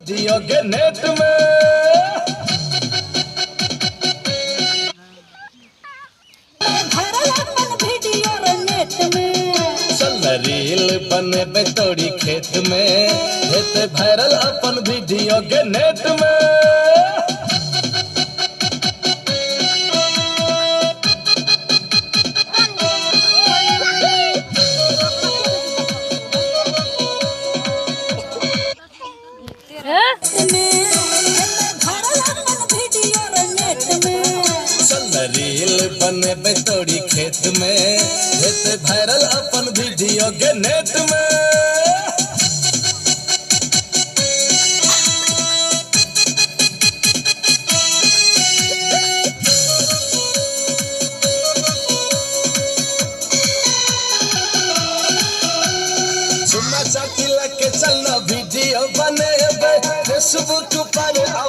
जियो के नेट में रील बने तोड़ी खेत में हेते वायरल अपन वीडियो के नेट में रील बने तोड़ी खेत में हेते वायरल अपन वीडियो के नेट में सुना चाकी लगे चलना वीडियो बने फेसबुक पर।